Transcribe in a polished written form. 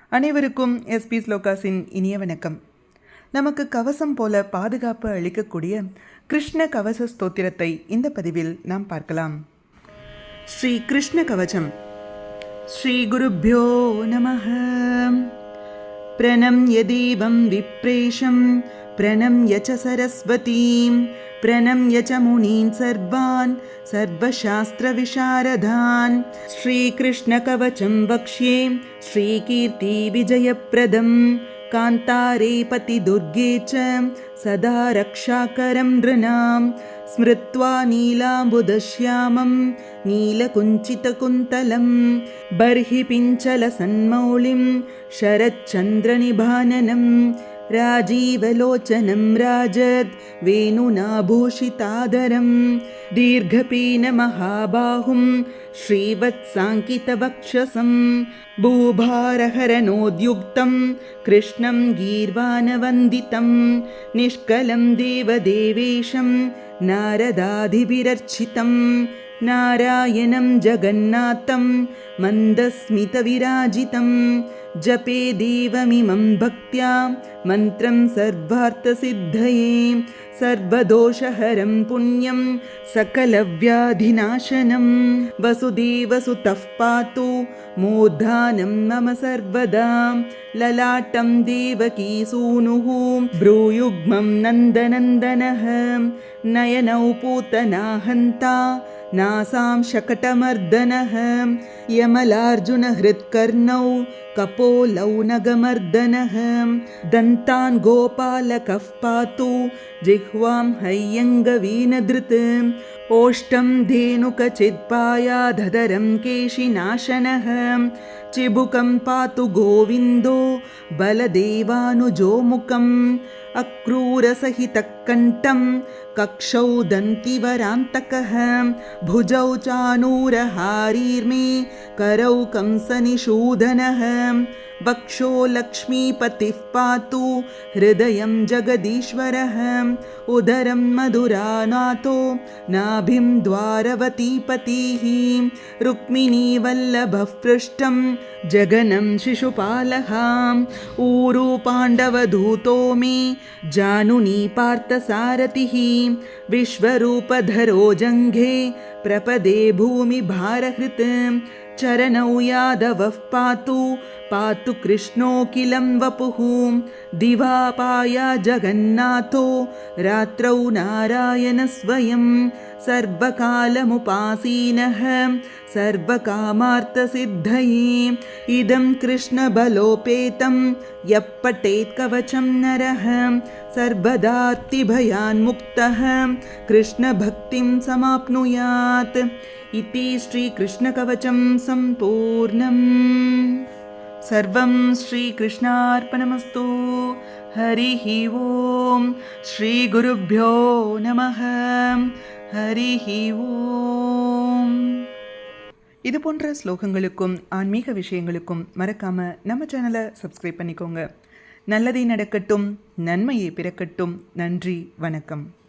அனைவருக்கும் எஸ்பி ஸ்லோகாஸின் இனிய வணக்கம். நமக்கு கவசம் போல பாதுகாப்பு அளிக்கக்கூடிய கிருஷ்ண கவச ஸ்தோத்திரத்தை இந்த பதிவில் நாம் பார்க்கலாம். ஸ்ரீ கிருஷ்ண கவசம். ஸ்ரீ குருப்யோ நமஹ. प्रणम्य देवं विप्रेशं प्रणम्य च सरस्वतीं प्रणम्य च मुनीन् सर्वान् सर्वशास्त्रविशारदान् श्रीकृष्णकवचं वक्ष्ये श्रीकीर्तिविजयप्रदं कान्तारे पतिदुर्गे च सदा रक्षाकरं नृणां स्मृत्वा नीलाम्बुदश्यामं नीलकुञ्चितकुन्तलं बर्हि पिञ्चलसन्मौलिं शरच्चन्द्रनिभाननं राजीवलोचनं राजद् वेणुनाभूषिताधरं दीर्घपीनमहाबाहुं श्रीवत्साङ्कितवक्षसं भूभारहरनोद्युक्तं कृष्णं गीर्वाणवन्दितं निष्कलं देवदेवेशं नारदादिभिरर्चितं नारायणं जगन्नाथं मन्दस्मितविराजितं जपे देवमिमं भक्त्या मन्त्रं सर्वार्थसिद्धये सर्वदोषहरं पुण्यं सकलव्याधिनाशनं वसुदेवसुतः पातु मूर्धानं मम सर्वदा ललाटं देवकीसूनुः भ्रूयुग्मं नन्दनन्दनः नयनौ पूतनाहन्ता नासां शकटमर्दनः यमलार्जुनहृत्कर्णौ कपोलौ नगमर्दनः दन्तान् गोपालकः पातु जिह्वां हैयङ्गवीनधृत् ओष्ठं धेनुकचित्पायाधरं केशिनाशनः चिबुकं पातु गोविन्दो बलदेवानुजो मुखम् अक्रूरसहितकण्ठं कक्षौ दन्तिवरान्तकः भुजौ चानूरहारीर्मे करौ कंसनिषूदनः वक्षो लक्ष्मीपतिः पातु हृदयं जगदीश्वरः उदरं मधुरानाथो नाभिं द्वारवतीपतिः रुक्मिणीवल्लभः पृष्ठं जगनं शिशुपालः ऊरु पाण्डवधूतो मे जानुनी पार्थसारथिः विश्वरूपधरो जङ्घे प्रपदे भूमिभारहृत् चरणौ यादवः पातु पातु कृष्णोऽखिलं वपुः दिवा पाया जगन्नाथो रात्रौ नारायणस्वयं सर्वकालमुपासीनः सर्वकामार्थसिद्धये इदं कृष्णबलोपेतं यः पठेत् कवचं नरः सर्वदार्तिभयान्मुक्तः कृष्णभक्तिं समाप्नुयात् इति श्रीकृष्णकवचं सम्पूर्णम्. सर्वं श्रीकृष्णार्पणमस्तु. हरिः ओं. श्रीगुरुभ्यो नमः. हरिः ओं. இது போன்ற ஸ்லோகங்களுக்கும் ஆன்மீக விஷயங்களுக்கும் மறக்காம நம்ம சேனலை சப்ஸ்கிரைப் பண்ணிக்கோங்க. நல்லதே நடக்கட்டும், நன்மையே பிறக்கட்டும். நன்றி, வணக்கம்.